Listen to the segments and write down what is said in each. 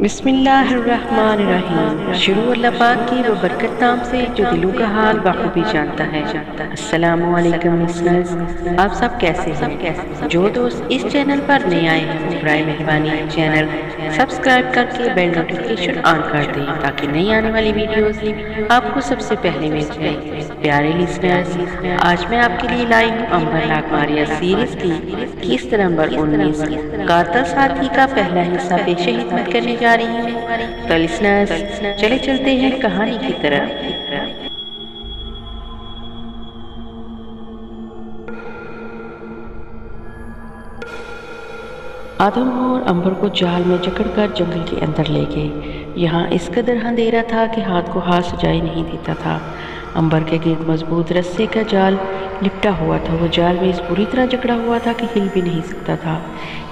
بسم اللہ الرحمن الرحیم۔ شروع اللہ پاک کی وہ برکت نام سے جو دلوں کا حال بخوبی جانتا ہے۔ السلام علیکم لسنرز، آپ سب کیسے ہیں؟ جو دوست اس چینل پر نئے آئے ہیں وہ برائے مہربانی چینل سبسکرائب کر کے بیل نوٹیفیکیشن آن کر دیں تاکہ نئی آنے والی ویڈیوز آپ کو سب سے پہلے مل جائے۔ پیارے لسنرز، آج میں آپ کے لیے لائی ہوں امبر لاکماریہ سیریز کی قسط نمبر 19 قاتل ساتھی کا پہلا حصہ پیش خدمت کرنے جا رہی ہوں۔ تو لسنرز چلے چلتے ہیں کہانی کی طرف۔ آدم اور امبر کو جال میں جکڑ کر جنگل کے اندر لے گئے۔ یہاں اس قدر اندھیرا تھا کہ ہاتھ کو ہاتھ سجائی نہیں دیتا تھا۔ امبر کے گرد مضبوط رسے کا جال لپٹا ہوا تھا۔ وہ جال میں اس بری طرح جکڑا ہوا تھا کہ ہل بھی نہیں سکتا تھا۔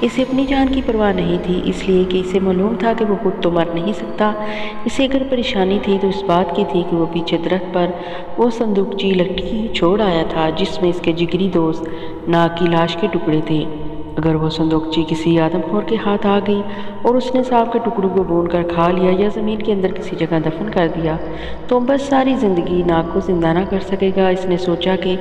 اسے اپنی جان کی پرواہ نہیں تھی، اس لیے کہ اسے معلوم تھا کہ وہ خود تو مر نہیں سکتا۔ اسے اگر پریشانی تھی تو اس بات کی تھی کہ وہ پیچھے درخت پر وہ صندوقچی لٹکی چھوڑ آیا تھا جس میں اس کے جگری دوست ناگ کی لاش کے ٹکڑے تھے۔ اگر وہ صندوقچی کسی آدم خور کے ہاتھ آ گئی اور اس نے سانپ کے ٹکڑوں کو بھون کر کھا لیا یا زمین کے اندر کسی جگہ دفن کر دیا تو بس ساری زندگی ناگ کو زندہ نہ کر سکے گا۔ اس نے سوچا کہ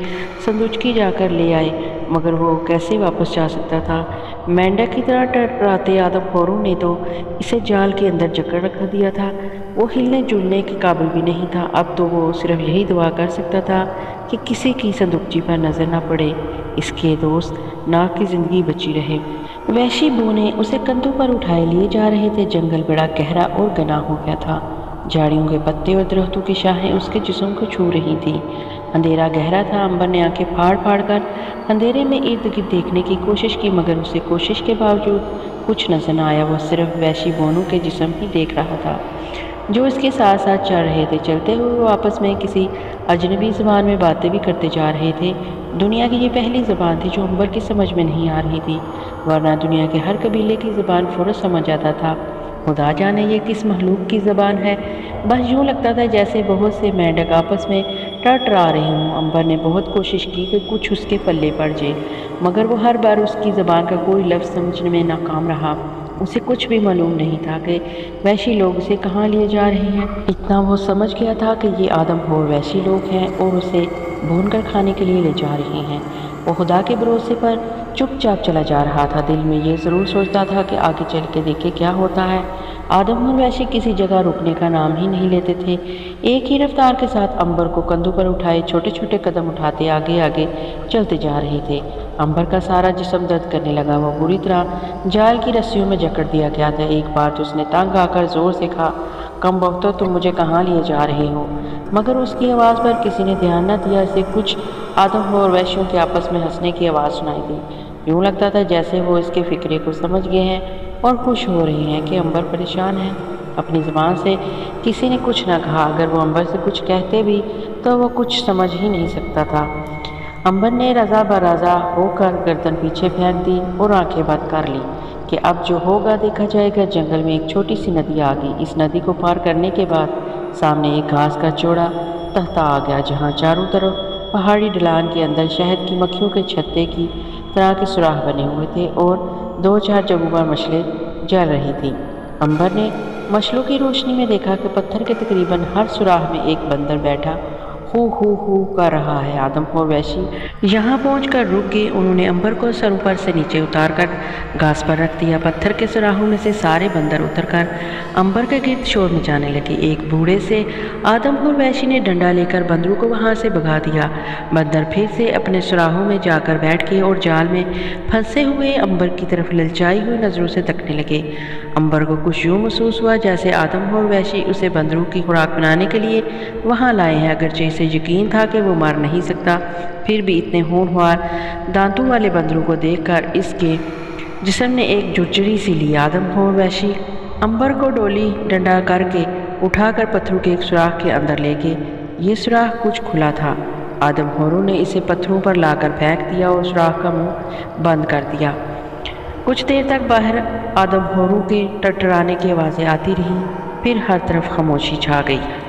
صندوقچی جا کر لے آئے، مگر وہ کیسے واپس جا سکتا تھا؟ مینڈک کی طرح ٹرٹراتے آدم خوروں نے تو اسے جال کے اندر جکڑ رکھ دیا تھا۔ وہ ہلنے جلنے کے قابل بھی نہیں تھا۔ اب تو وہ صرف یہی دعا کر سکتا تھا کہ کسی کی صندوقچی پر نظر نہ پڑے، اس کے دوست ناگ کی زندگی بچی رہے۔ وحشی بونے اسے کندھوں پر اٹھائے لیے جا رہے تھے۔ جنگل بڑا گہرا اور گنا ہو گیا تھا۔ جھاڑیوں کے پتے اور درختوں کی شاخیں اس کے جسم کو چھو رہی تھیں۔ اندھیرا گہرا تھا۔ امبر نے آنکھیں پھاڑ پھاڑ کر اندھیرے میں ارد گرد دیکھنے کی کوشش کی، مگر اسے کوشش کے باوجود کچھ نظر نہ آیا۔ وہ صرف وحشی بونوں کے جسم ہی دیکھ رہا تھا جو اس کے ساتھ ساتھ چل رہے تھے۔ چلتے ہوئے وہ آپس میں کسی اجنبی زبان میں باتیں بھی کرتے جا رہے تھے۔ دنیا کی یہ پہلی زبان تھی جو امبر کی سمجھ میں نہیں آ رہی تھی، ورنہ دنیا کے ہر قبیلے کی زبان فوراً سمجھ آتا تھا۔ خدا جانے یہ کس مخلوق کی زبان ہے، بس یوں لگتا تھا جیسے بہت سے مینڈک آپس میں ٹرٹرا رہے ہوں۔ امبر نے بہت کوشش کی کہ کچھ اس کے پلے پڑ جائے، مگر وہ ہر بار اس کی زبان کا کوئی لفظ سمجھنے میں ناکام رہا۔ اسے کچھ بھی معلوم نہیں تھا کہ وحشی لوگ اسے کہاں لیے جا رہے ہیں۔ اتنا وہ سمجھ گیا تھا کہ یہ آدم خور وحشی لوگ ہیں اور اسے بھون کر کھانے کے لیے لے جا رہے ہیں۔ وہ خدا کے بھروسے پر چپ چاپ چلا جا رہا تھا، دل میں یہ ضرور سوچتا تھا کہ آگے چل کے دیکھے کیا ہوتا ہے۔ آدم اور وحشی کسی جگہ رکنے کا نام ہی نہیں لیتے تھے۔ ایک ہی رفتار کے ساتھ امبر کو کندھوں پر اٹھائے چھوٹے چھوٹے قدم اٹھاتے آگے آگے چلتے جا رہے تھے۔ امبر کا سارا جسم درد کرنے لگا۔ وہ بری طرح جال کی رسیوں میں جکڑ دیا گیا تھا۔ ایک بار تو اس نے تنگ آ کر زور سے کہا، کم بختو، تم مجھے کہاں لیے جا رہے ہو؟ مگر اس کی آواز پر کسی نے دھیان نہ دیا۔ اسے کچھ آدم اور وحشیوں کے آپس میں ہنسنے کی آواز سنائی دی۔ یوں لگتا تھا جیسے وہ اس کے فکرے کو سمجھ گئے ہیں اور خوش ہو رہے ہیں کہ امبر پریشان ہے۔ اپنی زبان سے کسی نے کچھ نہ کہا۔ اگر وہ امبر سے کچھ کہتے بھی تو وہ کچھ سمجھ ہی نہیں سکتا تھا۔ امبر نے رضا برضا ہو کر گردن پیچھے پھینک دی اور آنکھیں بند کر لی کہ اب جو ہوگا دیکھا جائے گا۔ جنگل میں ایک چھوٹی سی ندی آ گئی۔ اس ندی کو پار کرنے کے بعد سامنے ایک گھاس کا چوڑا تختہ آ گیا جہاں چاروں طرف پہاڑی ڈھلان کے اندر شہد کی مکھیوں کے چھتے کی طرح کے سوراخ بنے ہوئے تھے اور دو چار جگہوں پر مشلیں جل رہی تھیں۔ امبر نے مشلوں کی روشنی میں دیکھا کہ پتھر کے تقریباً ہر سوراخ میں ایک بندر بیٹھا ہو ہو ہو کر رہا ہے۔ آدم اور وحشی یہاں پہنچ کر رک گئے۔ انہوں نے امبر کو سر پر سے نیچے اتار کر گھاس پر رکھ دیا۔ پتھر کے سوراخوں میں سے سارے بندر اتر کر امبر کے گرد شور مچانے لگے۔ ایک بوڑھے سے آدم اور وحشی نے ڈنڈا لے کر بندروں کو وہاں سے بھگا دیا۔ بندر پھر سے اپنے سوراخوں میں جا کر بیٹھ گئے اور جال میں پھنسے ہوئے امبر کی طرف للچائی ہوئی نظروں سے تکنے لگے۔ امبر کو کچھ یوں محسوس ہوا جیسے آدم اور وحشی اسے بندروں کی خوراک بنانے کے لیے وہاں لائے ہیں۔ اگرچہ اسے یقین تھا کہ وہ مر نہیں سکتا، پھر بھی اتنے ہونہار دانتوں والے بندروں کو دیکھ کر اس کے جسم نے ایک جھرجھری سی لی۔ آدم اور وحشی امبر کو ڈولی ڈنڈا کر کے اٹھا کر پتھروں کے ایک سوراخ کے اندر لے گئے۔ یہ سوراخ کچھ کھلا تھا۔ آدم خوروں نے اسے پتھروں پر لا کر پھینک دیا اور سوراخ کا منہ بند کر دیا۔ کچھ دیر تک باہر آدم خوروں کے ٹٹرانے کی آوازیں آتی رہیں، پھر ہر طرف خاموشی چھا گئی۔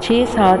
6-7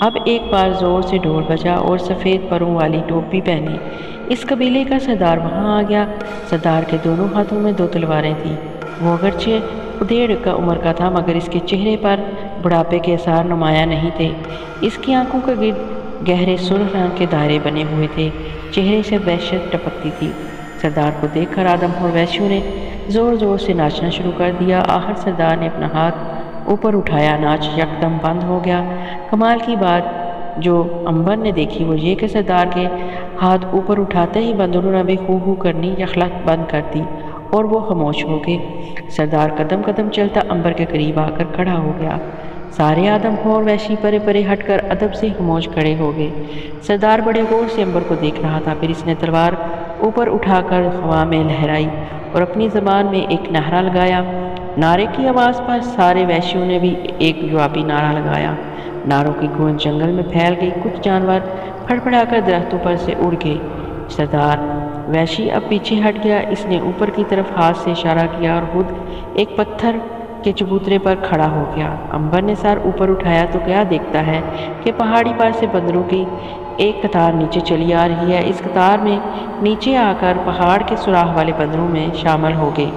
اب ایک بار زور سے ڈھول بجا اور سفید پروں والی ٹوپی پہنی اس قبیلے کا سردار وہاں آ گیا۔ سردار کے دونوں ہاتھوں میں 2 تلواریں تھیں۔ وہ اگرچہ 1.5 عمر کا تھا مگر اس کے چہرے پر بڑھاپے کے آثار نمایاں نہیں تھے۔ اس کی آنکھوں کے گرد گہرے سرخ رنگ کے دائرے بنے ہوئے تھے، چہرے سے وحشت ٹپکتی تھی۔ سردار کو دیکھ کر آدم اور ویشیوں نے زور زور سے ناچنا شروع کر دیا۔ آخر سردار نے اپنا ہاتھ اوپر اٹھایا، ناچ یکدم بند ہو گیا۔ کمال کی بات جو امبر نے دیکھی وہ یہ کہ سردار کے ہاتھ اوپر اٹھاتے ہی بندروں نے بھی خو خو کرنی یخلق بند کر دی اور وہ خاموش ہو گئے۔ سردار قدم قدم چلتا امبر کے قریب آ کر کھڑا ہو گیا۔ سارے آدم اور ویشی پرے پرے ہٹ کر ادب سے خاموش کھڑے ہو گئے۔ سردار بڑے غور سے امبر کو دیکھ رہا تھا، پھر اس نے تلوار اوپر اٹھا کر ہوا میں لہرائی اور اپنی زبان میں ایک نعرہ لگایا۔ نعرے کی آواز پر سارے ویشیوں نے بھی ایک جوابی نعرہ لگایا۔ نعروں کی گونج جنگل میں پھیل گئی، کچھ جانور پھڑپھڑا کر درختوں پر سے اڑ گئے۔ سردار ویشی اب پیچھے ہٹ گیا، اس نے اوپر کی طرف ہاتھ سے اشارہ کیا اور خود ایک پتھر کے چبوترے پر کھڑا ہو گیا۔ امبر نے سر اوپر اٹھایا تو کیا دیکھتا ہے کہ پہاڑی پر سے بندروں کی ایک قطار نیچے چلی آ رہی ہے۔ اس قطار میں نیچے آ کر پہاڑ کے سوراخ والے بندروں میں شامل ہو گئے۔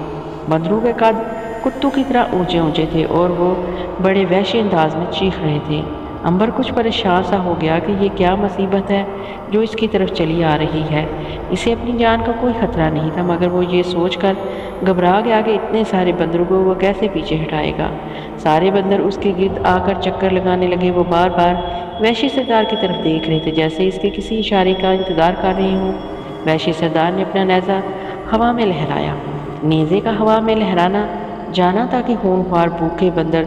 بندروں کے قد کتوں کی طرح اونچے اونچے تھے اور وہ بڑے وحشی انداز میں چیخ رہے تھے۔ امبر کچھ پریشان سا ہو گیا کہ یہ کیا مصیبت ہے جو اس کی طرف چلی آ رہی ہے۔ اسے اپنی جان کا کوئی خطرہ نہیں تھا مگر وہ یہ سوچ کر گھبرا گیا کہ اتنے سارے بندروں کو وہ کیسے پیچھے ہٹائے گا۔ سارے بندر اس کے گرد آ کر چکر لگانے لگے۔ وہ بار بار وحشی سردار کی طرف دیکھ رہے تھے جیسے اس کے کسی اشارے کا انتظار کر رہے ہوں۔ وحشی سردار نے اپنا نیزہ ہوا میں لہرایا۔ نیزے کا ہوا میں لہرانا جانا تھا کہ ہونہار بھوکے بندر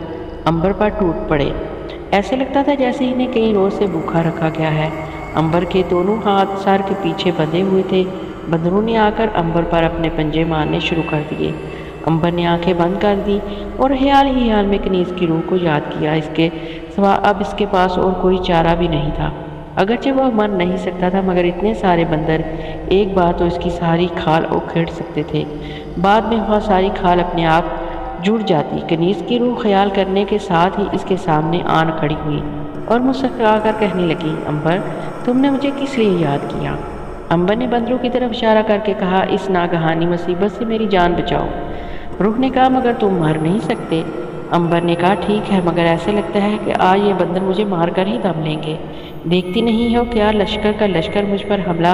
امبر پر ٹوٹ پڑے۔ ایسے لگتا تھا جیسے انہیں کئی روز سے بھوکا رکھا گیا ہے۔ امبر کے دونوں ہاتھ سر کے پیچھے بندھے ہوئے تھے۔ بندروں نے آ کر امبر پر اپنے پنجے مارنے شروع کر دیے۔ امبر نے آنکھیں بند کر دی اور خیال ہی خیال میں کنیز کی روح کو یاد کیا۔ اس کے سوا اب اس کے پاس اور کوئی چارہ بھی نہیں تھا۔ اگرچہ وہ مر نہیں سکتا تھا مگر اتنے سارے بندر ایک بار تو اس کی ساری کھال اکھیڑ سکتے تھے، بعد میں وہ ساری کھال اپنے آپ جڑ جاتی۔ کنیز کی روح خیال کرنے کے ساتھ ہی اس کے سامنے آن کھڑی ہوئی اور مسکرا کر کہنے لگی، امبر تم نے مجھے کس لیے یاد کیا؟ امبر نے بندروں کی طرف اشارہ کر کے کہا، اس ناگہانی مصیبت سے میری جان بچاؤ۔ روح نے کہا، مگر تم مر نہیں سکتے۔ امبر نے کہا، ٹھیک ہے مگر ایسے لگتا ہے کہ آج یہ بندر مجھے مار کر ہی دم لیں گے۔ دیکھتی نہیں ہو کیا لشکر کا لشکر مجھ پر حملہ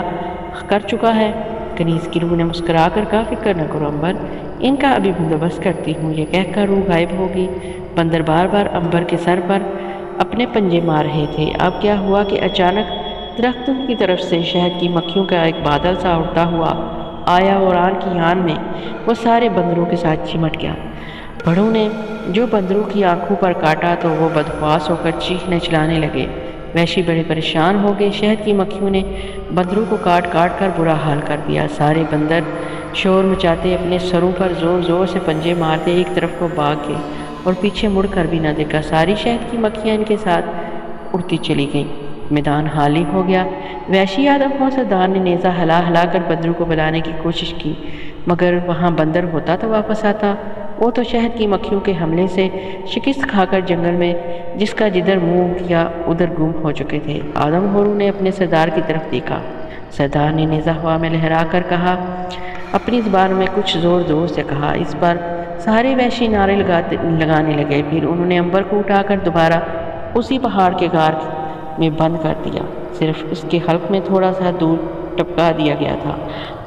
کر چکا ہے؟ کنیز کی روح نے مسکرا کر کہا، فکر نہ کرو امبر، ان کا ابھی بندوبست کرتی ہوں۔ یہ کہہ کر روح غائب ہوگی۔ بندر بار بار امبر کے سر پر اپنے پنجے مار رہے تھے۔ اب کیا ہوا کہ اچانک درختوں کی طرف سے شہد کی مکھیوں کا ایک بادل سا اڑتا ہوا آیا اور آن کی آن میں وہ سارے بندروں کے ساتھ چمٹ گیا۔ بھڑوں نے جو بندروں کی آنکھوں پر کاٹا تو وہ بدحواس ہو کر چیخنے چلانے لگے۔ وحشی بڑے پریشان ہو گئے۔ شہد کی مکھیوں نے بندروں کو کاٹ کاٹ کر برا حال کر دیا۔ سارے بندر شور مچاتے اپنے سروں پر زور زور سے پنجے مارتے ایک طرف کو بھاگ گئے اور پیچھے مڑ کر بھی نہ دیکھا۔ ساری شہد کی مکھیاں ان کے ساتھ اڑتی چلی گئیں۔ میدان خالی ہو گیا۔ وحشی آدم اور سردار نے نیزہ ہلا ہلا کر بندروں کو بلانے کی کوشش کی مگر وہاں بندر ہوتا تو واپس آتا۔ وہ تو شہد کی مکھیوں کے حملے سے شکست کھا کر جنگل میں جس کا جدھر منہ کیا ادھر گم ہو چکے تھے۔ آدم ہورو نے اپنے سردار کی طرف دیکھا۔ سردار نے نیزہ ہوا میں لہرا کر کہا، اپنی زبان میں کچھ زور زور سے کہا۔ اس پر سارے وحشی نعرے لگانے لگے۔ پھر انہوں نے امبر کو اٹھا کر دوبارہ اسی پہاڑ کے غار میں بند کر دیا، صرف اس کے حلق میں تھوڑا سا دور ٹپکا دیا گیا تھا۔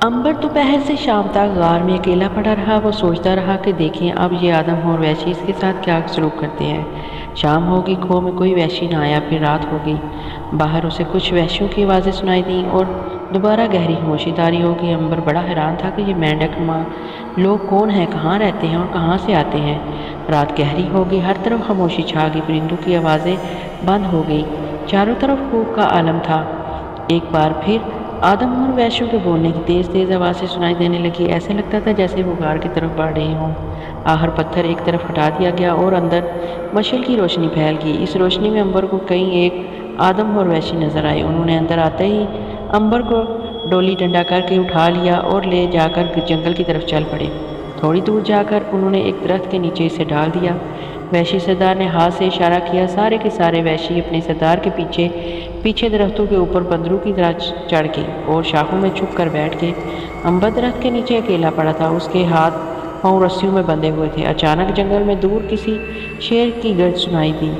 امبر دوپہر سے شام تک غار میں اکیلا پڑا رہا۔ وہ سوچتا رہا کہ دیکھیں اب یہ آدم اور وحشی اس کے ساتھ کیا سلوک کرتے ہیں۔ شام ہوگی، کھو میں کوئی وحشی نہ آیا، پھر رات ہو گئی۔ باہر اسے کچھ وحشیوں کی آوازیں سنائی دیں اور دوبارہ گہری خاموشی طاری ہو گئی۔ امبر بڑا حیران تھا کہ یہ مینڈک نما لوگ کون ہیں، کہاں رہتے ہیں اور کہاں سے آتے ہیں۔ رات گہری ہو گئی، ہر طرف خاموشی چھا گئی، پرندوں کی آوازیں بند ہو گئی، چاروں طرف خوف کا عالم تھا۔ ایک بار پھر آدم اور وحشیوں کے بولنے کی تیز تیز آوازیں سنائی دینے لگی۔ ایسے لگتا تھا جیسے وہ غار کی طرف بڑھ رہے ہوں۔ آخر پتھر ایک طرف ہٹا دیا گیا اور اندر مشعل کی روشنی پھیل گئی۔ اس روشنی میں امبر کو کئی ایک آدم اور وحشی نظر آئے۔ انہوں نے اندر آتے ہی امبر کو ڈولی ڈنڈا کر کے اٹھا لیا اور لے جا کر جنگل کی طرف چل پڑے۔ تھوڑی دور جا کر انہوں نے ایک درخت کے نیچے اسے ڈال دیا۔ وحشی سردار نے ہاتھ سے اشارہ کیا۔ سارے کے سارے وحشی اپنے سردار کے پیچھے پیچھے درختوں کے اوپر بندروں کی طرح چڑھ کے اور شاخوں میں چھپ کر بیٹھ کے۔ امبر درخت کے نیچے اکیلا پڑا تھا، اس کے ہاتھ پاؤں رسیوں میں بندھے ہوئے تھے۔ اچانک جنگل میں دور کسی شیر کی گرج سنائی دی۔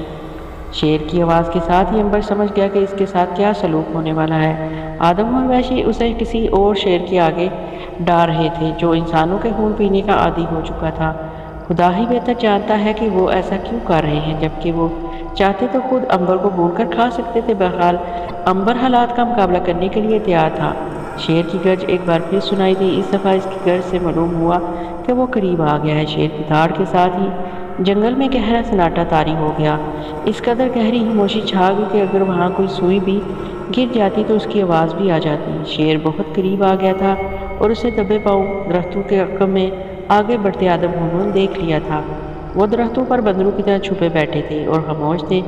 شیر کی آواز کے ساتھ ہی امبر سمجھ گیا کہ اس کے ساتھ کیا سلوک ہونے والا ہے۔ آدم اور وحشی اسے کسی اور شیر کے آگے ڈال رہے تھے جو انسانوں کے خون پینے کا عادی ہو چکا تھا۔ خدا ہی بہتر جانتا ہے کہ وہ ایسا کیوں کر رہے ہیں، جبکہ وہ چاہتے تو خود امبر کو بھون کر کھا سکتے تھے۔ بہرحال امبر حالات کا مقابلہ کرنے کے لیے تیار تھا۔ شیر کی گرج ایک بار پھر سنائی دی۔ اس دفعہ اس کی گرج سے معلوم ہوا کہ وہ قریب آ گیا ہے۔ شیر کی دھاڑ کے ساتھ ہی جنگل میں گہرا سناٹا طاری ہو گیا۔ اس قدر گہری خاموشی چھا گئی کہ اگر وہاں کوئی سوئی بھی گر جاتی تو اس کی آواز بھی آ جاتی۔ شیر بہت قریب آ گیا تھا اور اسے دبے پاؤں درختوں کے عقب میں آگے بڑھتے آدم کو دیکھ لیا تھا۔ وہ درختوں پر بندروں کی طرح چھپے بیٹھے تھے اور خاموش تھے۔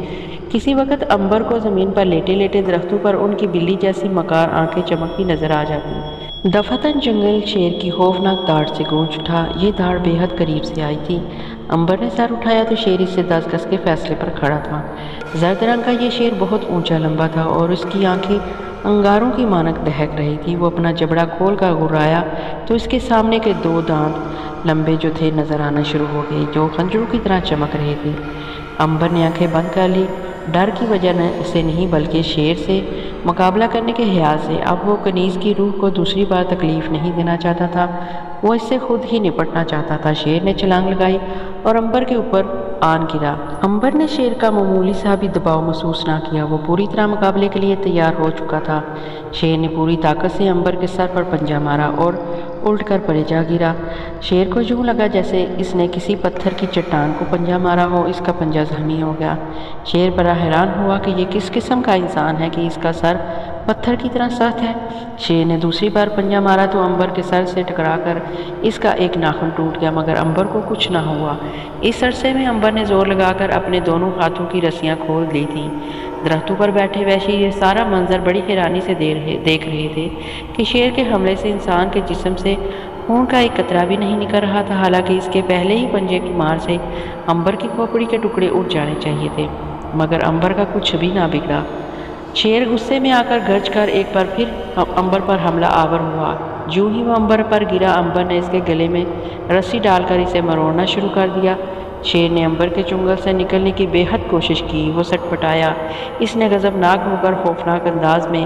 کسی وقت امبر کو زمین پر لیٹے لیٹے درختوں پر ان کی بلی جیسی مکار آنکھیں چمکتی نظر آ جاتی۔ دفعتاً جنگل شیر کی خوفناک دھاڑ سے گونج اٹھا۔ یہ دھاڑ بے حد قریب سے آئی تھی۔ امبر نے سر اٹھایا تو شیر اس سے 10 گز کے فاصلے پر کھڑا تھا۔ زرد رنگ کا یہ شیر بہت اونچا لمبا تھا اور اس کی آنکھیں انگاروں کی مانند دہک رہی تھی۔ وہ اپنا جبڑا کھول کر گھرایا تو اس کے سامنے کے 2 دانت لمبے جو تھے نظر آنا شروع ہو گئے، جو خنجروں کی طرح چمک رہے تھے۔ امبر نے آنکھیں بند کر لی، ڈر کی وجہ سے نہیں بلکہ شیر سے مقابلہ کرنے کے خیال سے۔ اب وہ کنیز کی روح کو دوسری بار تکلیف نہیں دینا چاہتا تھا، وہ اس سے خود ہی نپٹنا چاہتا تھا۔ شیر نے چھلانگ لگائی اور امبر کے اوپر آن گرا۔ امبر نے شیر کا معمولی سا بھی دباؤ محسوس نہ کیا، وہ پوری طرح مقابلے کے لیے تیار ہو چکا تھا۔ شیر نے پوری طاقت سے امبر کے سر پر پنجہ مارا اور الٹ کر پڑے جا گرا۔ شیر کو یوں لگا جیسے اس نے کسی پتھر کی چٹان کو پنجہ مارا ہو، اس کا پنجہ زخمی ہو گیا۔ شیر بڑا حیران ہوا کہ یہ کس قسم کا انسان ہے کہ اس کا سر پتھر کی طرح سخت ہے۔ شیر نے دوسری بار پنجہ مارا تو امبر کے سر سے ٹکرا کر اس کا ایک ناخن ٹوٹ گیا، مگر امبر کو کچھ نہ ہوا۔ اس عرصے میں امبر نے زور لگا کر اپنے دونوں ہاتھوں کی رسیاں کھول دی تھیں۔ درختوں پر بیٹھے وحشی یہ سارا منظر بڑی حیرانی سے دیکھ رہے تھے کہ شیر کے حملے سے انسان کے جسم سے خون کا ایک قطرہ بھی نہیں نکل رہا تھا، حالانکہ اس کے پہلے ہی پنجے کی مار سے امبر کی کھوپڑی کے ٹکڑے اٹھ جانے چاہیے تھے، مگر امبر کا کچھ بھی نہ بگڑا۔ شیر غصے میں آ کر گرج کر ایک بار پھر امبر پر حملہ آور ہوا۔ جو ہی وہ امبر پر گرا، امبر نے اس کے گلے میں رسی ڈال کر اسے مروڑنا شروع کر دیا۔ شیر نے امبر کے چنگل سے نکلنے کی بے حد کوشش کی، وہ سٹ پٹایا۔ اس نے غضبناک ہو کر خوفناک انداز میں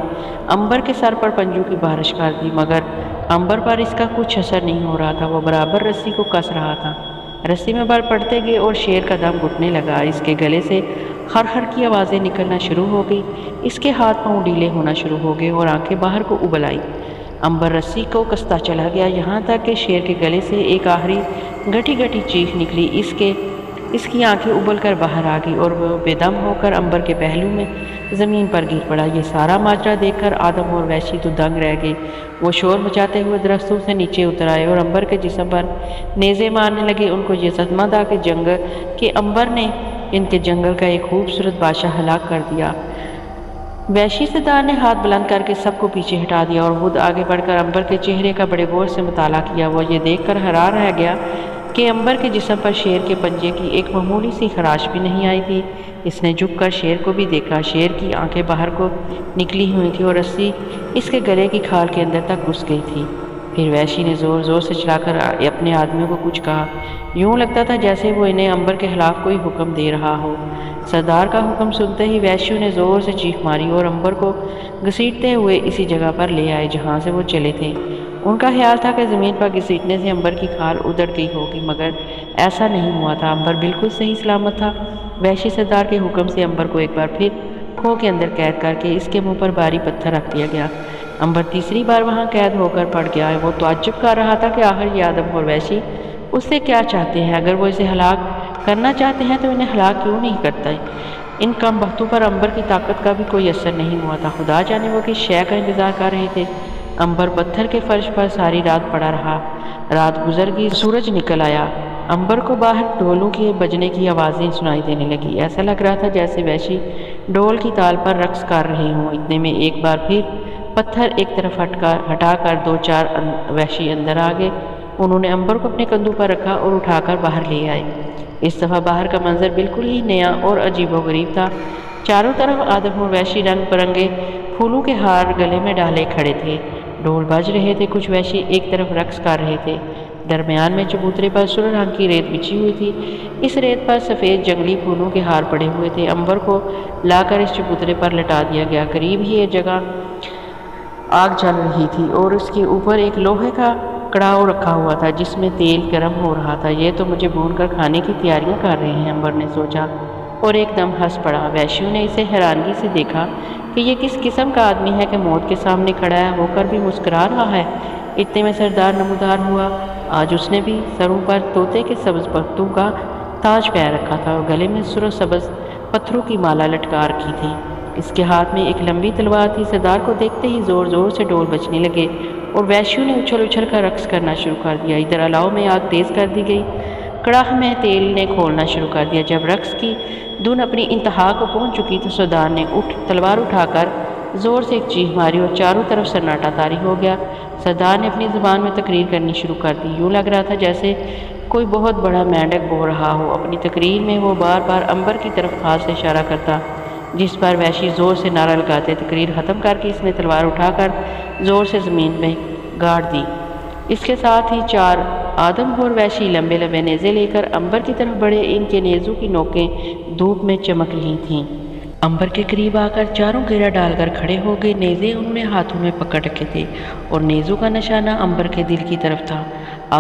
امبر کے سر پر پنجوں کی بارش کر دی، مگر امبر پر اس کا کچھ اثر نہیں ہو رہا تھا۔ وہ برابر رسی کو کس رہا تھا۔ رسی میں بال پڑتے گئے اور شیر کا دم گھٹنے لگا۔ اس کے گلے سے خر خر کی آوازیں نکلنا شروع ہو گئی، اس کے ہاتھ پاؤں ڈھیلے ہونا شروع ہو گئے اور آنکھیں باہر کو ابل آئیں۔ امبر رسی کو کستا چلا گیا، یہاں تک کہ شیر کے گلے سے ایک آخری گٹھی گٹھی چیخ نکلی۔ اس کی آنکھیں ابل کر باہر آ گئی اور وہ بے دم ہو کر امبر کے پہلو میں زمین پر گر پڑا۔ یہ سارا ماجرا دیکھ کر آدم اور وحشی تو دنگ رہ گئے۔ وہ شور مچاتے ہوئے درختوں سے نیچے اتر آئے اور امبر کے جسم پر نیزے مارنے لگے۔ ان کو یہ صدمہ تھا کہ امبر نے ان کے جنگل کا ایک خوبصورت بادشاہ ہلاک کر دیا۔ وحشی سردار نے ہاتھ بلند کر کے سب کو پیچھے ہٹا دیا اور خود آگے بڑھ کر امبر کے چہرے کا بڑے غور سے مطالعہ کیا۔ وہ یہ دیکھ کر حیران رہ گیا کہ امبر کے جسم پر شیر کے پنجے کی ایک معمولی سی خراش بھی نہیں آئی تھی۔ اس نے جھک کر شیر کو بھی دیکھا۔ شیر کی آنکھیں باہر کو نکلی ہوئی تھی اور رسی اس کے گلے کی کھال کے اندر تک گھس گئی تھی۔ پھر وحشی نے زور زور سے چلا کر اپنے آدمیوں کو کچھ کہا، یوں لگتا تھا جیسے وہ انہیں امبر کے خلاف کوئی حکم دے رہا ہو۔ سردار کا حکم سنتے ہی وحشیوں نے زور سے چیخ ماری اور امبر کو گھسیٹتے ہوئے اسی جگہ پر لے آئے جہاں سے وہ چلے تھے۔ ان کا خیال تھا کہ زمین پر گھسیٹنے سے امبر کی کھال ادھڑ گئی ہوگی، مگر ایسا نہیں ہوا تھا۔ امبر بالکل صحیح سلامت تھا۔ وحشی سردار کے حکم سے امبر کو ایک بار پھر کھو کے اندر قید کر کے اس کے منہ پر بھاری پتھر رکھ دیا گیا۔ امبر تیسری بار وہاں قید ہو کر پڑ گیا۔ وہ تعجب کر رہا تھا کہ آخر یہ آدم اور وحشی اس سے کیا چاہتے ہیں۔ اگر وہ اسے ہلاک کرنا چاہتے ہیں تو انہیں ہلاک کیوں نہیں کرتے؟ ان کم بختوں پر امبر کی طاقت کا بھی کوئی اثر نہیں ہوا تھا۔ خدا جانے وہ کس شے کا انتظار کر رہے تھے۔ امبر پتھر کے فرش پر ساری رات پڑا رہا۔ رات گزر گئی، سورج نکل آیا۔ امبر کو باہر ڈھولوں کے بجنے کی آوازیں سنائی دینے لگی۔ ایسا لگ رہا تھا جیسے وحشی ڈھول کی تال پر رقص کر رہے ہوں۔ اتنے میں ایک بار پھر پتھر ایک طرف ہٹا کر 2-4 وحشی اندر آ گئے۔ انہوں نے امبر کو اپنے کندھوں پر رکھا اور اٹھا کر باہر لے آئے۔ اس دفعہ باہر کا منظر بالکل ہی نیا اور عجیب و غریب تھا۔ چاروں طرف آدم اور وحشی رنگ برنگے پھولوں کے ہار گلے میں ڈالے کھڑے تھے۔ ڈھول بج رہے تھے، کچھ وحشی ایک طرف رقص کر رہے تھے۔ درمیان میں چبوترے پر سرخ رنگ کی ریت بچھی ہوئی تھی، اس ریت پر سفید جنگلی پھولوں کے ہار پڑے ہوئے تھے۔ عنبر کو لا کر اس چبوترے پر لٹا دیا گیا۔ قریب ہی ایک جگہ آگ جل رہی تھی اور اس کے اوپر ایک لوہے کا کڑاؤ رکھا ہوا تھا جس میں تیل گرم ہو رہا تھا۔ یہ تو مجھے بھون کر کھانے کی تیاریاں کر رہے ہیں، عنبر نے سوچا اور ایک دم ہنس پڑا۔ وحشیوں نے اسے حیرانگی سے دیکھا کہ یہ کس قسم کا آدمی ہے کہ موت کے سامنے کھڑا ہو کر بھی مسکرا رہا ہے۔ اتنے میں سردار نمودار ہوا۔ آج اس نے بھی سروں پر طوطے کے سبز پتوں کا تاج پہن رکھا تھا اور گلے میں سرخ سبز پتھروں کی مالا لٹکا رکھی تھی۔ اس کے ہاتھ میں ایک لمبی تلوار تھی۔ سردار کو دیکھتے ہی زور زور سے ڈول بجنے لگے اور وحشیوں نے اچھل اچھل کر رقص کرنا شروع کر دیا۔ ادھر الاؤ میں آگ تیز کر دی گئی، کڑاہ میں تیل نے کھولنا شروع کر دیا۔ جب رقص کی دھن اپنی انتہا کو پہنچ چکی تو سردار نے تلوار اٹھا کر زور سے ایک چیخ ماری اور چاروں طرف سناٹا طاری ہو گیا۔ سردار نے اپنی زبان میں تقریر کرنی شروع کر دی۔ یوں لگ رہا تھا جیسے کوئی بہت بڑا مینڈک بول رہا ہو۔ اپنی تقریر میں وہ بار بار عنبر کی طرف ہاتھ سے اشارہ کرتا، جس پر وحشی زور سے نعرہ لگاتے۔ تقریر ختم کر کے اس نے تلوار اٹھا کر زور سے زمین میں گاڑ دی۔ اس کے ساتھ ہی چار آدم اور وحشی لمبے لمبے نیزے لے کر عنبر کی طرف بڑھے۔ ان کے نیزوں کی نوکیں دھوپ میں چمک رہی تھیں۔ عنبر کے قریب آ کر چاروں گھیرا ڈال کر کھڑے ہو گئے۔ نیزے انہوں نے ہاتھوں میں پکڑ رکھے تھے اور نیزوں کا نشانہ عنبر کے دل کی طرف تھا۔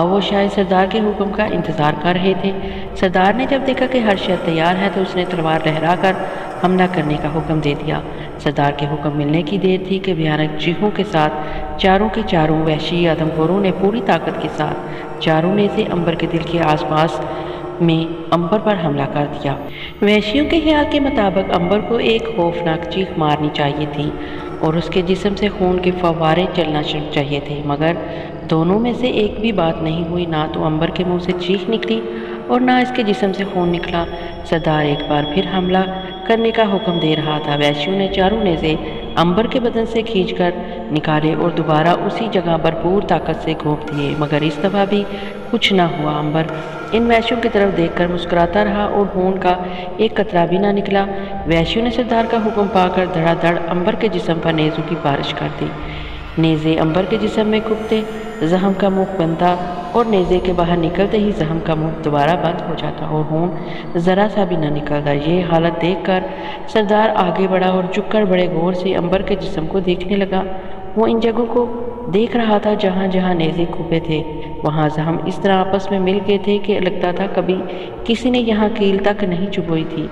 وہ شاید سردار کے حکم کا انتظار کر رہے تھے۔ سردار نے جب دیکھا کہ ہر شے تیار ہے تو اس نے تلوار لہرا کر حملہ کرنے کا حکم دے دیا۔ سردار کے حکم ملنے کی دیر تھی کہ بھیانک چیخوں کے ساتھ چاروں کے چاروں وحشی آدم خوروں نے پوری طاقت کے ساتھ چاروں نیزے عنبر کے دل کے آس پاس میں عنبر پر حملہ کر دیا۔ وحشیوں کے خیال کے مطابق عنبر کو ایک خوفناک چیخ مارنی چاہیے تھی اور اس کے جسم سے خون کے فوارے چلنا چاہیے تھے، مگر دونوں میں سے ایک بھی بات نہیں ہوئی۔ نہ تو عنبر کے منہ سے چیخ نکلی اور نہ اس کے جسم سے خون نکلا۔ سردار ایک بار پھر حملہ کرنے کا حکم دے رہا تھا۔ وحشیوں نے چاروں نیزے عنبر کے بدن سے کھینچ کر نکالے اور دوبارہ اسی جگہ بھرپور طاقت سے گھونپ دیے، مگر اس دفعہ بھی کچھ نہ ہوا۔ عنبر ان وحشیوں کی طرف دیکھ کر مسکراتا رہا اور خون کا ایک قطرہ بھی نہ نکلا۔ وحشیوں نے سردار کا حکم پا کر دھڑا دھڑ عنبر کے جسم پر نیزوں کی بارش کر دی۔ نیزے عنبر کے جسم میں کھپتے، زخم کا منہ بنتا اور نیزے کے باہر نکلتے ہی زخم کا منہ دوبارہ بند ہو جاتا اور خون ذرا سا بھی نہ نکلتا۔ یہ حالت دیکھ کر سردار آگے بڑھا اور جھک کر بڑے غور سے عنبر کے جسم کو دیکھنے لگا۔ وہ ان جگہوں کو دیکھ رہا تھا جہاں جہاں نیزے کھپے تھے، وہاں زخم اس طرح آپس میں مل گئے تھے کہ لگتا تھا کبھی کسی نے یہاں کیل تک نہیں چبھوئی تھی۔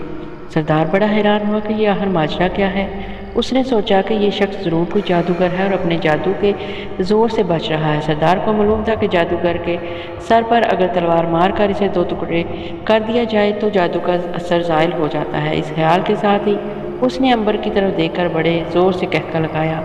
سردار بڑا حیران ہوا کہ یہ آخر ماجرا کیا ہے۔ اس نے سوچا کہ یہ شخص ضرور کوئی جادوگر ہے اور اپنے جادو کے زور سے بچ رہا ہے۔ سردار کو معلوم تھا کہ جادوگر کے سر پر اگر تلوار مار کر اسے دو ٹکڑے کر دیا جائے تو جادو کا اثر زائل ہو جاتا ہے۔ اس خیال کے ساتھ ہی اس نے عنبر کی طرف دیکھ کر بڑے زور سے کہکا لگایا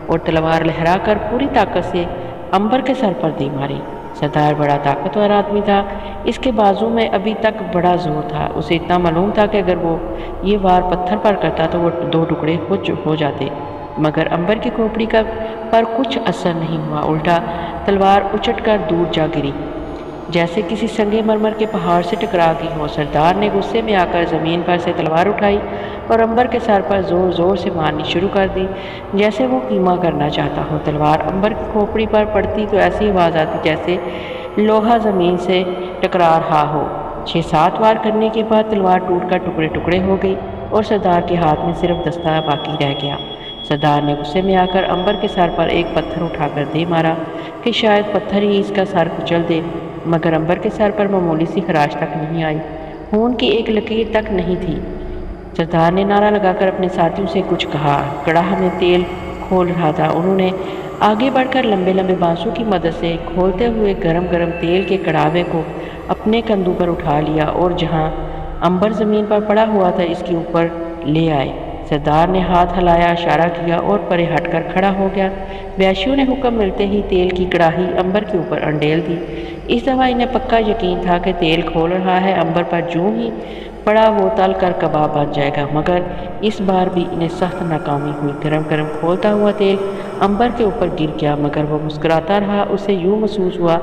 اور تلوار لہرا کر پوری طاقت سے عنبر کے سر پر دے ماری۔ سردار بڑا طاقتور آدمی تھا، اس کے بازو میں ابھی تک بڑا زور تھا۔ اسے اتنا معلوم تھا کہ اگر وہ یہ وار پتھر پر کرتا تو وہ دو ٹکڑے ہو جاتے، مگر عنبر کی کھوپڑی پر کچھ اثر نہیں ہوا، الٹا تلوار اچٹ کر دور جا گری جیسے کسی سنگے مرمر کے پہاڑ سے ٹکرا گئی ہو۔ سردار نے غصے میں آ کر زمین پر سے تلوار اٹھائی اور عنبر کے سر پر زور زور سے مارنی شروع کر دی جیسے وہ کیما کرنا چاہتا ہو۔ تلوار عنبر کی کھوپڑی پر پڑتی تو ایسی آواز آتی جیسے لوہا زمین سے ٹکرا رہا ہو۔ 6-7 وار کرنے کے بعد تلوار ٹوٹ کر ٹکڑے ٹکڑے ہو گئی اور سردار کے ہاتھ میں صرف دستہ باقی رہ گیا۔ سردار نے غصے میں آ کر عنبر کے سر پر ایک پتھر اٹھا کر دے مارا کہ شاید پتھر ہی اس کا سر کچل دے، مگر عنبر کے سر پر معمولی سی خراش تک نہیں آئی، خون کی ایک لکیر تک نہیں تھی۔ سردار نے نعرہ لگا کر اپنے ساتھیوں سے کچھ کہا۔ کڑاہ میں تیل کھول رہا تھا، انہوں نے آگے بڑھ کر لمبے لمبے بانسوں کی مدد سے کھولتے ہوئے گرم گرم تیل کے کڑاوے کو اپنے کندھوں پر اٹھا لیا اور جہاں عنبر زمین پر پڑا ہوا تھا اس کے اوپر لے آئے۔ سردار نے ہاتھ ہلایا، اشارہ کیا اور پرے ہٹ کر کھڑا ہو گیا۔ وحشیوں نے حکم ملتے ہی تیل کی کڑاہی عنبر کے اوپر انڈیل دی۔ اس دفعہ انہیں پکا یقین تھا کہ تیل کھول رہا ہے۔ عنبر پر جوں ہی پڑا وہ تل کر کباب بن جائے گا، مگر اس بار بھی انہیں سخت ناکامی ہوئی۔ گرم گرم کھولتا ہوا تیل عنبر کے اوپر گر گیا، مگر وہ مسکراتا رہا۔ اسے یوں محسوس ہوا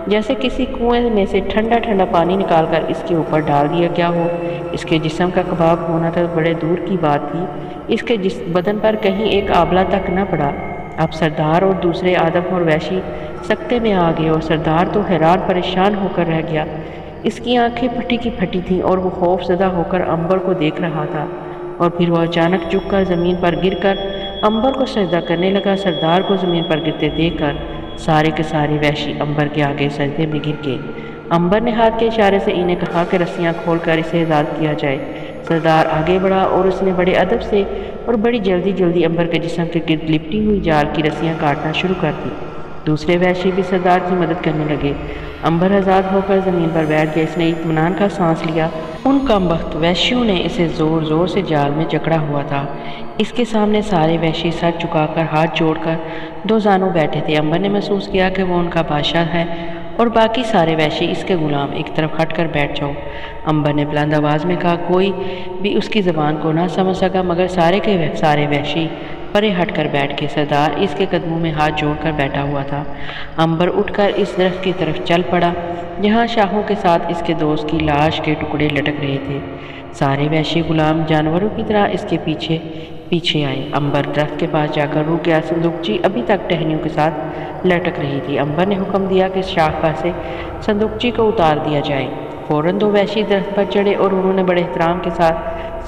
جیسے کسی کنویں میں سے ٹھنڈا ٹھنڈا پانی نکال کر اس کے اوپر ڈال دیا گیا ہو۔ اس کے جسم کا کباب ہونا تو بڑے دور کی بات تھی، اس کے بدن پر کہیں ایک آبلہ تک نہ پڑا۔ اب سردار اور دوسرے آدم اور وحشی سکتے میں آ گئے، اور سردار تو حیران پریشان ہو کر رہ گیا۔ اس کی آنکھیں پھٹی کی پھٹی تھیں اور وہ خوف زدہ ہو کر عنبر کو دیکھ رہا تھا، اور پھر وہ اچانک جھک کر زمین پر گر کر عنبر کو سجدہ کرنے لگا۔ سردار کو زمین پر گرتے دیکھ کر سارے کے سارے وحشی عنبر کے آگے سجدے میں گر گئے۔ عنبر نے ہاتھ کے اشارے سے انہیں کہا کہ رسیاں کھول کر اسے آزاد کیا جائے۔ سردار آگے بڑھا اور اس نے بڑے ادب سے اور بڑی جلدی عنبر کے جسم کے گرد لپٹی ہوئی جال کی رسیاں کاٹنا شروع کر دی۔ دوسرے وحشی بھی سردار کی مدد کرنے لگے۔ عنبر آزاد ہو کر زمین پر بیٹھ گیا۔ اس نے اطمینان کا سانس لیا۔ ان کمبخت وحشیوں نے اسے زور زور سے جال میں جکڑا ہوا تھا۔ اس کے سامنے سارے وحشی سر جھکا کر ہاتھ جوڑ کر دو زانوں بیٹھے تھے۔ عنبر نے محسوس کیا کہ وہ ان کا بادشاہ ہے اور باقی سارے وحشی اس کے غلام۔ ایک طرف ہٹ کر بیٹھ جاؤ، عنبر نے بلند آواز میں کہا۔ کوئی بھی اس کی زبان کو نہ سمجھ سکا، مگر سارے کے سارے وحشی پرے ہٹ کر بیٹھ کے۔ سردار اس کے قدموں میں ہاتھ جوڑ کر بیٹھا ہوا تھا۔ عنبر اٹھ کر اس درخت کی طرف چل پڑا جہاں شاخوں کے ساتھ اس کے دوست کی لاش کے ٹکڑے لٹک رہے تھے۔ سارے وحشی غلام جانوروں کی طرح اس کے پیچھے پیچھے آئے۔ عنبر درخت کے پاس جا کر رک گیا۔ صندوقچی ابھی تک ٹہنیوں کے ساتھ لٹک رہی تھی۔ عنبر نے حکم دیا کہ اس شاخ پر سے صندوقچی کو اتار دیا جائے۔ فوراً دو وحشی درخت پر چڑھے اور انہوں نے بڑے احترام کے ساتھ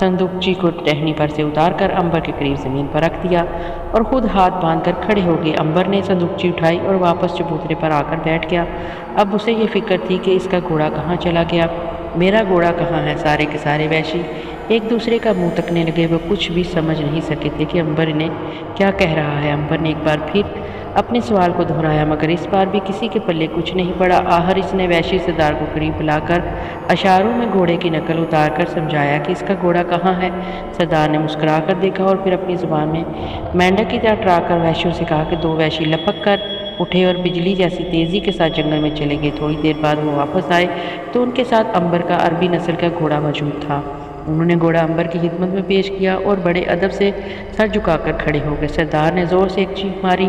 صندوقچی کو ٹہنی پر سے اتار کر عنبر کے قریب زمین پر رکھ دیا اور خود ہاتھ باندھ کر کھڑے ہو گئے۔ عنبر نے صندوقچی اٹھائی اور واپس چبوترے پر آ کر بیٹھ گیا۔ اب اسے یہ فکر تھی کہ اس کا گھوڑا کہاں چلا گیا، میرا گھوڑا کہاں ہے۔ سارے کے سارے وحشی ایک دوسرے کا منہ تکنے لگے۔ وہ کچھ بھی سمجھ نہیں سکے تھے کہ عنبر انہیں کیا کہہ رہا ہے۔ عنبر نے ایک بار پھر اپنے سوال کو دہرایا، مگر اس بار بھی کسی کے پلے کچھ نہیں پڑا۔ آخر اس نے وحشی سردار کو قریب بلا کر اشاروں میں گھوڑے کی نقل اتار کر سمجھایا کہ اس کا گھوڑا کہاں ہے۔ سردار نے مسکرا کر دیکھا اور پھر اپنی زبان میں مینڈک کی طرح ٹرا کر وحشیوں سے کہا کہ دو وحشی لپک کر اٹھے اور بجلی جیسی تیزی کے ساتھ جنگل میں چلے گئے۔ تھوڑی دیر بعد وہ واپس آئے تو ان کے ساتھ عنبر کا عربی نسل کا گھوڑا موجود تھا۔ انہوں نے گھوڑا عنبر کی خدمت میں پیش کیا اور بڑے ادب سے سر جھکا کر کھڑے ہو گئے۔ سردار نے زور سے ایک چیخ ماری،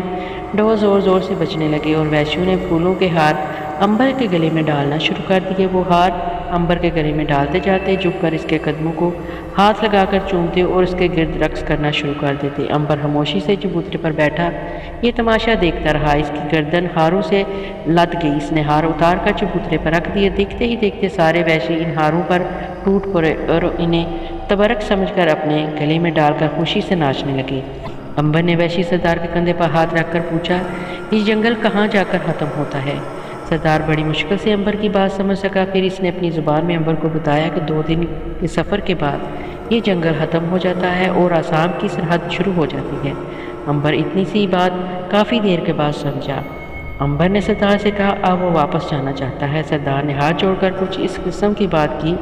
دو زور زور سے بجنے لگے اور وحشیوں نے پھولوں کے ہار عنبر کے گلے میں ڈالنا شروع کر دیے۔ وہ ہار عنبر کے گلے میں ڈالتے جاتے، جھک کر اس کے قدموں کو ہاتھ لگا کر چومتے اور اس کے گرد رقص کرنا شروع کر دیتے۔ عنبر خاموشی سے چبوترے پر بیٹھا یہ تماشا دیکھتا رہا۔ اس کی گردن ہاروں سے لد گئی۔ اس نے ہار اتار کر چبوترے پر رکھ دیے۔ دیکھتے ہی دیکھتے سارے وحشی ان ہاروں پر ٹوٹ پڑے اور انہیں تبرک سمجھ کر اپنے گلے میں ڈال کر خوشی سے ناچنے لگے۔ عنبر نے وحشی سردار کے کندھے پر ہاتھ رکھ کر پوچھا، یہ جنگل کہاں جا کر ختم ہوتا ہے؟ سردار بڑی مشکل سے عنبر کی بات سمجھ سکا۔ پھر اس نے اپنی زبان میں عنبر کو بتایا کہ 2 دن کے سفر کے بعد یہ جنگل ختم ہو جاتا ہے اور آسام کی سرحد شروع ہو جاتی ہے۔ عنبر اتنی سی بات کافی دیر کے بعد سمجھا۔ عنبر نے سردار سے کہا اب وہ واپس جانا چاہتا ہے۔ سردار نے ہاتھ جوڑ کر کچھ اس قسم کی بات کی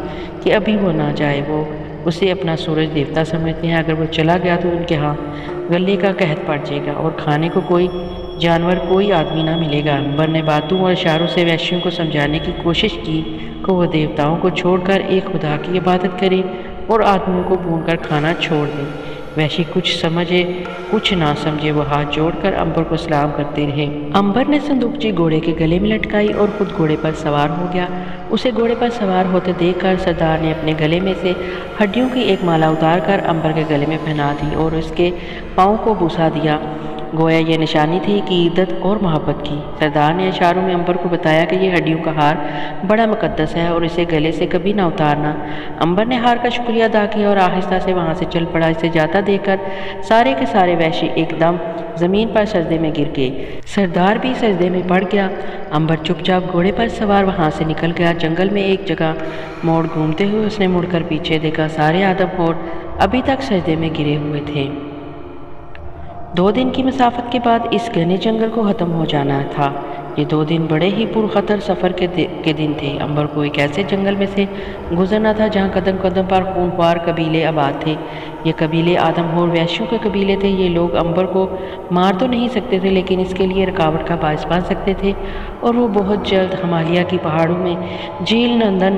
کہ ابھی وہ نہ جائے، وہ اسے اپنا سورج دیوتا سمجھتے ہیں۔ اگر وہ چلا گیا تو ان کے ہاں غلے کا قحط پڑ جائے گا اور کھانے کو کوئی جانور کوئی آدمی نہ ملے گا۔ عنبر نے باتوں اور اشاروں سے وحشیوں کو سمجھانے کی کوشش کی کہ وہ دیوتاؤں کو چھوڑ کر ایک خدا کی عبادت کریں اور آدمیوں کو بھون کر کھانا چھوڑ دیں۔ وحشی کچھ سمجھے کچھ نہ سمجھے، وہ ہاتھ جوڑ کر عنبر کو سلام کرتے رہے۔ عنبر نے صندوقچی گھوڑے کے گلے میں لٹکائی اور خود گھوڑے پر سوار ہو گیا۔ اسے گھوڑے پر سوار ہوتے دیکھ کر سردار نے اپنے گلے میں سے ہڈیوں کی ایک مالا اتار کر عنبر کے گلے میں پہنا دی اور اس کے پاؤں کو بوسا دیا، گویا یہ نشانی تھی کہ عزت اور محبت کی۔ سردار نے اشاروں میں عنبر کو بتایا کہ یہ ہڈیوں کا ہار بڑا مقدس ہے اور اسے گلے سے کبھی نہ اتارنا۔ عنبر نے ہار کا شکریہ ادا کیا اور آہستہ سے وہاں سے چل پڑا۔ اسے جاتا دیکھ کر سارے کے سارے وحشی ایک دم زمین پر سجدے میں گر گئے۔ سردار بھی سجدے میں پڑ گیا۔ عنبر چپ چاپ گھوڑے پر سوار وہاں سے نکل گیا۔ جنگل میں ایک جگہ موڑ گھومتے ہوئے اس نے مڑ کر پیچھے دیکھا۔ سارے آدم اور ابھی تک سجدے میں گرے ہوئے تھے۔ 2 دن کی مسافت کے بعد اس گھنے جنگل کو ختم ہو جانا تھا۔ یہ 2 دن بڑے ہی پرخطر سفر کے دن تھے۔ عنبر کو ایک ایسے جنگل میں سے گزرنا تھا جہاں قدم قدم پر خونخوار قبیلے آباد تھے۔ یہ قبیلے آدم اور وحشیوں کے قبیلے تھے۔ یہ لوگ عنبر کو مار تو نہیں سکتے تھے لیکن اس کے لیے رکاوٹ کا باعث بن سکتے تھے، اور وہ بہت جلد ہمالیہ کی پہاڑوں میں جھیل نندن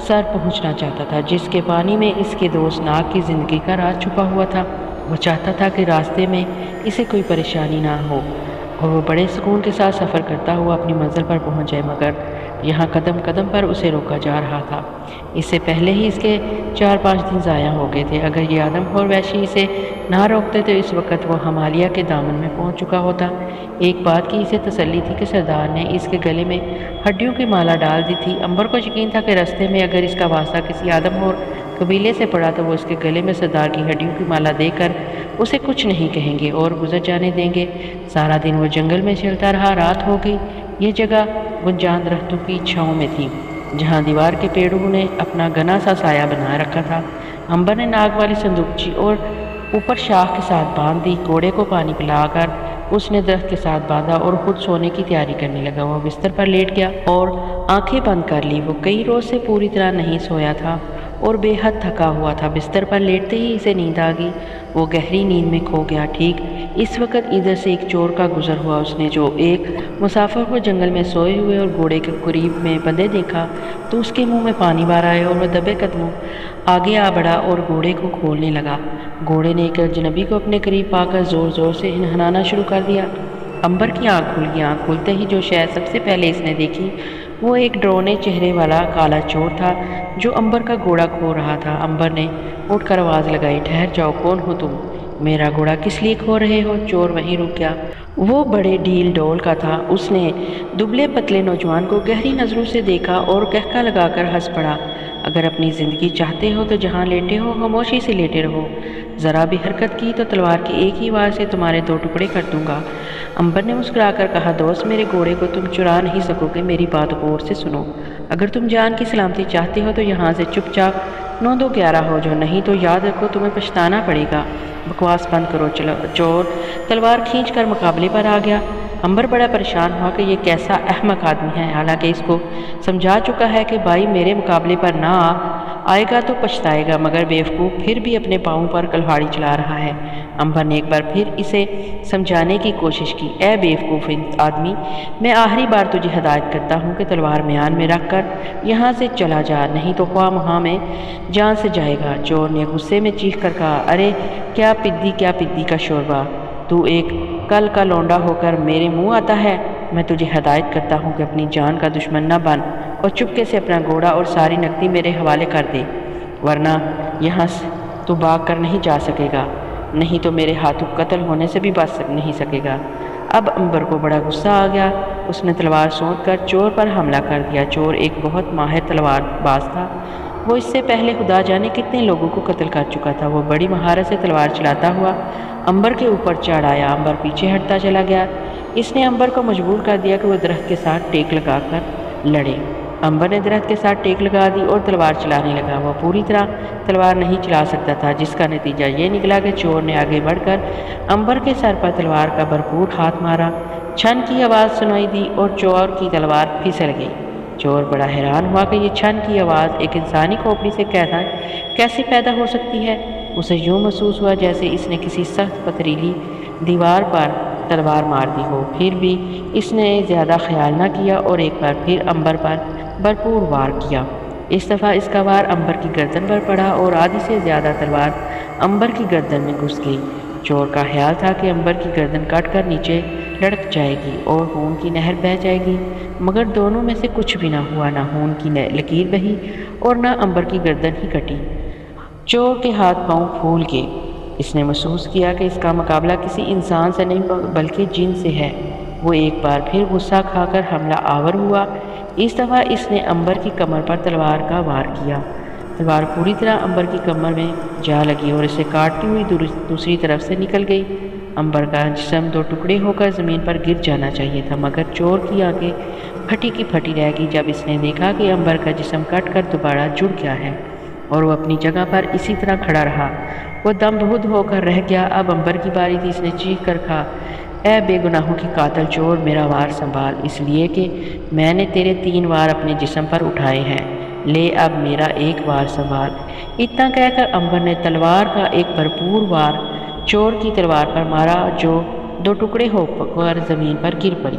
سر پہنچنا چاہتا تھا، جس کے پانی میں اس کے دوست ناگ کی زندگی کا راز چھپا ہوا تھا۔ وہ چاہتا تھا کہ راستے میں اسے کوئی پریشانی نہ ہو اور وہ بڑے سکون کے ساتھ سفر کرتا ہوا اپنی منزل پر پہنچ جائے، مگر یہاں قدم قدم پر اسے روکا جا رہا تھا۔ اس سے پہلے ہی اس کے 4-5 دن ضائع ہو گئے تھے۔ اگر یہ آدم خور وحشی اسے نہ روکتے تو اس وقت وہ ہمالیہ کے دامن میں پہنچ چکا ہوتا۔ ایک بات کی اسے تسلی تھی کہ سردار نے اس کے گلے میں ہڈیوں کی مالا ڈال دی تھی۔ امبر کو یقین تھا کہ راستے میں اگر اس کا واسطہ کسی آدم خور قبیلے سے پڑا تو وہ اس کے گلے میں سردار کی ہڈیوں کی مالا دے کر اسے کچھ نہیں کہیں گے اور گزر جانے دیں گے۔ سارا دن وہ جنگل میں چلتا رہا۔ رات ہو گئی۔ یہ جگہ گنجان درختوں کی چھاؤں میں تھی، جہاں دیوار کے پیڑوں نے اپنا گھنا سا سایہ بنا رکھا تھا۔ امبر نے ناگ والی صندوقچی اور اوپر شاخ کے ساتھ باندھ دی۔ گھوڑے کو پانی پلا کر اس نے درخت کے ساتھ باندھا اور خود سونے کی تیاری کرنے لگا۔ وہ بستر پر لیٹ گیا اور آنکھیں بند کر لی۔ وہ کئی روز سے پوری طرح نہیں سویا تھا اور بے حد تھکا ہوا تھا۔ بستر پر لیٹتے ہی اسے نیند آ گئی۔ وہ گہری نیند میں کھو گیا۔ ٹھیک اس وقت ادھر سے ایک چور کا گزر ہوا۔ اس نے جو ایک مسافر کو جنگل میں سوئے ہوئے اور گھوڑے کے قریب میں بندھے دیکھا تو اس کے منہ میں پانی بھر آیا اور وہ دبے قدموں آگے آ بڑھا اور گھوڑے کو کھولنے لگا۔ گھوڑے نے ایک اجنبی کو اپنے قریب پا کر زور زور سے ہنہنانا شروع کر دیا۔ امبر کی آنکھ کھل گئی۔ آنکھ کھلتے ہی جو شے سب سے پہلے اس نے دیکھی وہ ایک ڈرونے چہرے والا کالا چور تھا جو امبر کا گھوڑا کھو رہا تھا۔ امبر نے اٹھ کر آواز لگائی، ٹھہر جاؤ، کون ہو تم؟ میرا گھوڑا کس لیے کھو رہے ہو؟ چور وہیں رک گیا۔ وہ بڑے ڈھیل ڈول کا تھا۔ اس نے دبلے پتلے نوجوان کو گہری نظروں سے دیکھا اور قہقہ لگا کر ہنس پڑا۔ اگر اپنی زندگی چاہتے ہو تو جہاں لیٹے ہو خاموشی سے لیٹے رہو، ذرا بھی حرکت کی تو تلوار کی ایک ہی وار سے تمہارے 2 ٹکڑے کر دوں گا۔ امبر نے مسکرا کر کہا، دوست، میرے گھوڑے کو تم چرا نہیں سکو گے، میری بات غور سے سنو۔ اگر تم جان کی سلامتی چاہتے ہو تو یہاں سے چپ چاپ 9-2-11 ہو جاؤ، نہیں تو یاد رکھو تمہیں پچھتانا پڑے گا۔ بکواس بند کرو۔ چور تلوار کھینچ کر مقابلے پر آ گیا۔ امبر بڑا پریشان ہوا کہ یہ کیسا احمق آدمی ہے، حالانکہ اس کو سمجھا چکا ہے کہ بھائی میرے مقابلے پر نہ آئے گا تو پچھتائے گا، مگر بیوقوف پھر بھی اپنے پاؤں پر کلہاڑی چلا رہا ہے۔ امبر نے ایک بار پھر اسے سمجھانے کی کوشش کی، اے بیوقوف آدمی، میں آخری بار تجھے ہدایت کرتا ہوں کہ تلوار میان میں رکھ کر یہاں سے چلا جا، نہیں تو خواہ مہاں میں جان سے جائے گا۔ چور نے غصے میں چیخ کر کہا، ارے کیا پدی کا شوربہ، تو ایک کل کا لونڈا ہو کر میرے منہ آتا ہے؟ میں تجھے ہدایت کرتا ہوں کہ اپنی جان کا دشمن نہ بن اور چپکے سے اپنا گھوڑا اور ساری نقدی میرے حوالے کر دے، ورنہ یہاں سے تو بھاگ کر نہیں جا سکے گا، نہیں تو میرے ہاتھوں قتل ہونے سے بھی بچ نہیں سکے گا۔ اب امبر کو بڑا غصہ آ گیا۔ اس نے تلوار سونت کر چور پر حملہ کر دیا۔ چور ایک بہت ماہر تلوار باز تھا۔ وہ اس سے پہلے خدا جانے کتنے لوگوں کو قتل کر چکا تھا۔ وہ بڑی مہارت سے تلوار چلاتا ہوا امبر کے اوپر چڑھ آیا۔ امبر پیچھے ہٹتا چلا گیا۔ اس نے امبر کو مجبور کر دیا کہ وہ درخت کے ساتھ ٹیک لگا کر لڑے۔ امبر نے درخت کے ساتھ ٹیک لگا دی اور تلوار چلانے لگا۔ وہ پوری طرح تلوار نہیں چلا سکتا تھا، جس کا نتیجہ یہ نکلا کہ چور نے آگے بڑھ کر امبر کے سر پر تلوار کا بھرپور ہاتھ مارا۔ چھن کی آواز سنائی دی اور چور کی تلوار پھسل گئی۔ چور بڑا حیران ہوا کہ یہ چھن کی آواز ایک انسانی کھوپڑی سے کیسے پیدا ہو سکتی ہے۔ اسے یوں محسوس ہوا جیسے اس نے کسی سخت پتھریلی دیوار پر تلوار مار دی ہو۔ پھر بھی اس نے زیادہ خیال نہ کیا اور ایک بار پھر امبر پر بھرپور وار کیا۔ اس دفعہ اس کا وار امبر کی گردن پر پڑا اور آدھی سے زیادہ تلوار امبر کی گردن میں گھس گئی۔ چور کا خیال تھا کہ امبر کی گردن کٹ کر نیچے لڑک جائے گی اور خون کی نہر بہہ جائے گی، مگر دونوں میں سے کچھ بھی نہ ہوا، نہ خون کی لکیر بہی اور نہ امبر کی گردن ہی کٹی۔ چور کے ہاتھ پاؤں پھول گئے۔ اس نے محسوس کیا کہ اس کا مقابلہ کسی انسان سے نہیں بلکہ جن سے ہے۔ وہ ایک بار پھر غصہ کھا کر حملہ آور ہوا۔ اس دفعہ اس نے امبر کی کمر پر تلوار کا وار کیا۔ تلوار پوری طرح امبر کی کمر میں جا لگی اور اسے کاٹتی ہوئی دوسری طرف سے نکل گئی۔ امبر کا جسم 2 ٹکڑے ہو کر زمین پر گر جانا چاہیے تھا، مگر چور کی آنکھیں پھٹی کی پھٹی رہ گئی جب اس نے دیکھا کہ امبر کا جسم کٹ کر دوبارہ جڑ گیا ہے اور وہ اپنی جگہ پر اسی طرح کھڑا رہا۔ وہ دم بہد ہو کر رہ گیا۔ اب امبر کی باری تھی۔ اس نے چیخ کر کہا، اے بے گناہوں کی قاتل چور، میرا وار سنبھال، اس لیے کہ میں نے تیرے 3 وار اپنے جسم پر اٹھائے ہیں، لے اب میرا 1 وار سنبھال۔ اتنا کہہ کر امبر نے تلوار کا ایک بھرپور وار چور کی تلوار پر مارا جو 2 ٹکڑے ہو کر زمین پر گر پڑی۔